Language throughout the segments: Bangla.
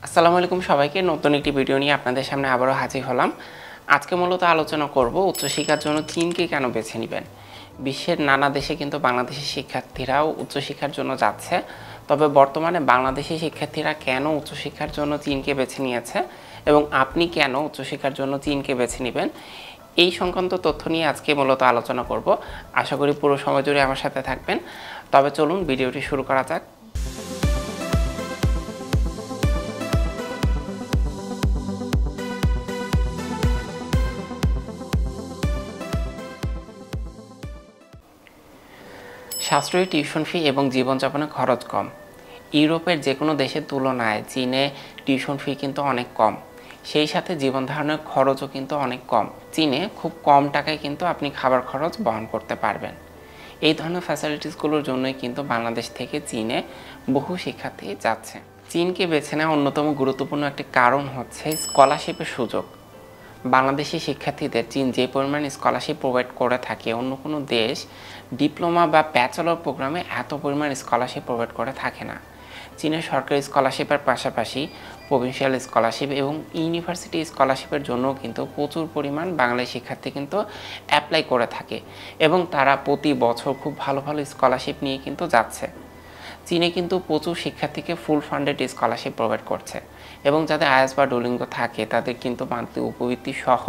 আসসালামু আলাইকুম সবাইকে নতুন একটি ভিডিও নিয়ে আপনাদের সামনে আবারও হাজির হলাম। আজকে মূলত আলোচনা করব উচ্চশিক্ষার জন্য চীনকে কেন বেছে নেবেন। বিশ্বের নানা দেশে কিন্তু বাংলাদেশি শিক্ষার্থীরাও উচ্চশিক্ষার জন্য যাচ্ছে, তবে বর্তমানে বাংলাদেশি শিক্ষার্থীরা কেন উচ্চশিক্ষার জন্য চীনকে বেছে নিয়েছে এবং আপনি কেন উচ্চশিক্ষার জন্য চীনকে বেছে নেবেন, এই সংক্রান্ত তথ্য নিয়ে আজকে মূলত আলোচনা করব। আশা করি পুরো সময় জুড়ে আমার সাথে থাকবেন। তবে চলুন ভিডিওটি শুরু করা যাক। সাশ্রয়ী টিউশন ফি এবং জীবনযাপনের খরচ কম। ইউরোপের যে কোনো দেশের তুলনায় চীনে টিউশন ফি কিন্তু অনেক কম, সেই সাথে জীবন ধারণের খরচও কিন্তু অনেক কম। চীনে খুব কম টাকায় কিন্তু আপনি খাবার খরচ বহন করতে পারবেন। এই ধরনের ফ্যাসিলিটিসগুলোর জন্যই কিন্তু বাংলাদেশ থেকে চীনে বহু শিক্ষার্থী যাচ্ছে। চীনকে বেছে নেওয়া অন্যতম গুরুত্বপূর্ণ একটি কারণ হচ্ছে স্কলারশিপের সুযোগ। বাংলাদেশি শিক্ষার্থীদের চীন যে পরিমাণ স্কলারশিপ প্রোভাইড করে থাকে, অন্য কোনো দেশ ডিপ্লোমা বা ব্যাচেলর প্রোগ্রামে এত পরিমাণ স্কলারশিপ প্রোভাইড করে থাকে না। চীনের সরকারি স্কলারশিপের পাশাপাশি প্রভিন্সিয়াল স্কলারশিপ এবং ইউনিভার্সিটি স্কলারশিপের জন্য কিন্তু প্রচুর পরিমাণ বাংলাদেশি শিক্ষার্থী কিন্তু অ্যাপ্লাই করে থাকে এবং তারা প্রতি বছর খুব ভালো ভালো স্কলারশিপ নিয়ে কিন্তু যাচ্ছে। চীনে কিন্তু প্রচুর শিক্ষার্থীকে ফুল ফান্ডেড স্কলারশিপ প্রোভাইড করছে এবং যাদের আইএলটিএস বা ডুওলিঙ্গো থাকে তাদের কিন্তু মান্থলি উপবৃত্তি সহ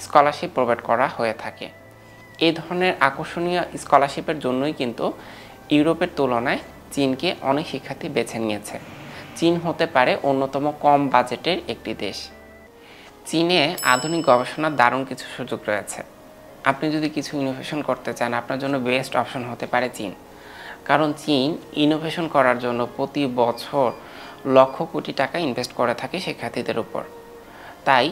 স্কলারশিপ প্রোভাইড করা হয়ে থাকে। এই ধরনের আকর্ষণীয় স্কলারশিপের জন্যই কিন্তু ইউরোপের তুলনায় চীনকে অনেক শিক্ষার্থী বেছে নিয়েছে। চীন হতে পারে অন্যতম কম বাজেটের একটি দেশ। চীনে আধুনিক গবেষণার দারুণ কিছু সুযোগ রয়েছে। আপনি যদি কিছু ইনোভেশন করতে চান, আপনার জন্য বেস্ট অপশন হতে পারে চীন। কারণ চীন ইনোভেশন করার জন্য প্রতি বছর লক্ষ কোটি টাকা ইনভেস্ট করে থাকে শিক্ষার্থীদের উপর। তাই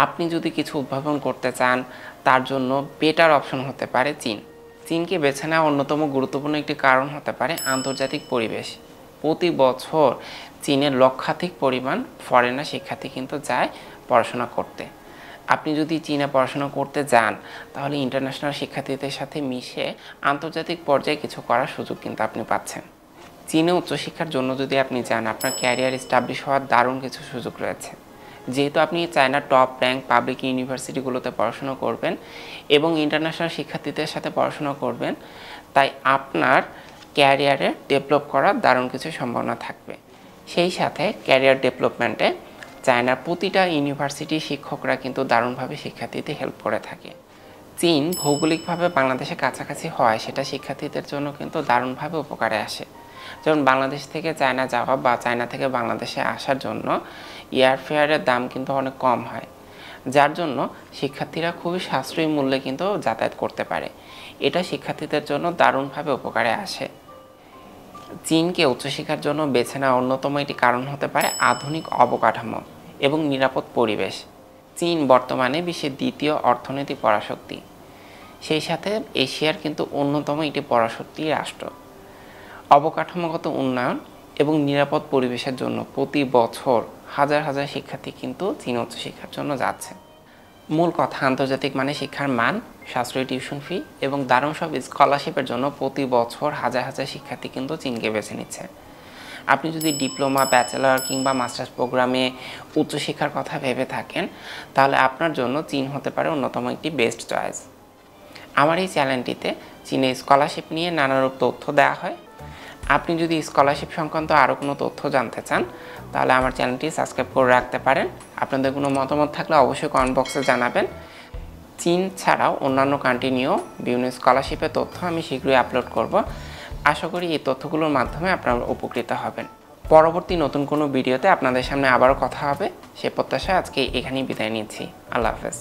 আপনি যদি কিছু উদ্ভাবন করতে চান, তার জন্য বেটার অপশন হতে পারে চীন। চীনকে বেছে নেওয়া অন্যতম গুরুত্বপূর্ণ একটি কারণ হতে পারে আন্তর্জাতিক পরিবেশ। প্রতি বছর চীনের লক্ষাধিক পরিমাণ ফরেনার শিক্ষার্থী কিন্তু যায় পড়াশোনা করতে। আপনি যদি চীনে পড়াশোনা করতে যান, তাহলে ইন্টারন্যাশনাল শিক্ষার্থীদের সাথে মিশে আন্তর্জাতিক পর্যায়ে কিছু করার সুযোগ কিন্তু আপনি পাচ্ছেন। চীনে উচ্চশিক্ষার জন্য যদি আপনি যান, আপনার ক্যারিয়ার এস্টাবলিশ হওয়ার দারুণ কিছু সুযোগ রয়েছে। যেহেতু আপনি চায়নার টপ র্যাঙ্ক পাবলিক ইউনিভার্সিটিগুলোতে পড়াশোনা করবেন এবং ইন্টারন্যাশনাল শিক্ষার্থীদের সাথে পড়াশোনা করবেন, তাই আপনার ক্যারিয়ারে ডেভেলপ করার দারুণ কিছু সম্ভাবনা থাকবে। সেই সাথে ক্যারিয়ার ডেভেলপমেন্টে চায়নার প্রতিটা ইউনিভার্সিটির শিক্ষকরা কিন্তু দারুণভাবে শিক্ষার্থীদের হেল্প করে থাকে। চীন ভৌগোলিকভাবে বাংলাদেশের কাছাকাছি হওয়ায় সেটা শিক্ষার্থীদের জন্য কিন্তু দারুণভাবে উপকারে আসে। যেমন বাংলাদেশ থেকে চায়না যাওয়া বা চায়না থেকে বাংলাদেশে আসার জন্য এয়ারফেয়ারের দাম কিন্তু অনেক কম হয়, যার জন্য শিক্ষার্থীরা খুবই সাশ্রয়ী মূল্যে কিন্তু যাতায়াত করতে পারে। এটা শিক্ষার্থীদের জন্য দারুণভাবে উপকারে আসে। চীনকে উচ্চশিক্ষার জন্য বেছে নেওয়া অন্যতম একটি কারণ হতে পারে আধুনিক অবকাঠামো এবং নিরাপদ পরিবেশ। চীন বর্তমানে বিশ্বের দ্বিতীয় অর্থনৈতিক পরাশক্তি, সেই সাথে এশিয়ার কিন্তু অন্যতম একটি পরাশক্তি রাষ্ট্র। অবকাঠামোগত উন্নয়ন এবং নিরাপদ পরিবেশের জন্য প্রতি বছর হাজার হাজার শিক্ষার্থী কিন্তু চীন উচ্চশিক্ষার জন্য যাচ্ছে। মূল কথা, আন্তর্জাতিক মানে শিক্ষার মান, সাশ্রয়ী টিউশন ফি এবং দারুণ সব স্কলারশিপের জন্য প্রতি বছর হাজার হাজার শিক্ষার্থী কিন্তু চীনকে বেছে নিচ্ছে। আপনি যদি ডিপ্লোমা, ব্যাচেলর কিংবা মাস্টার্স প্রোগ্রামে উচ্চশিক্ষার কথা ভেবে থাকেন, তাহলে আপনার জন্য চীন হতে পারে অন্যতম একটি বেস্ট চয়েস। আমার এই চ্যানেলটিতে চীনের স্কলারশিপ নিয়ে নানারূপ তথ্য দেওয়া হয়। আপনি যদি স্কলারশিপ সংক্রান্ত আরও কোনো তথ্য জানতে চান, তাহলে আমার চ্যানেলটি সাবস্ক্রাইব করে রাখতে পারেন। আপনাদের কোনো মতামত থাকলে অবশ্যই কমেন্ট বক্সে জানাবেন। চীন ছাড়াও অন্যান্য কান্ট্রি নিয়েও বিভিন্ন স্কলারশিপের তথ্য আমি শীঘ্রই আপলোড করব। আশা করি এই তথ্যগুলোর মাধ্যমে আপনারা উপকৃত হবেন। পরবর্তী নতুন কোনো ভিডিওতে আপনাদের সামনে আবারও কথা হবে, সে প্রত্যাশায় আজকে এখানেই বিদায় নিচ্ছি। আল্লাহ হাফেজ।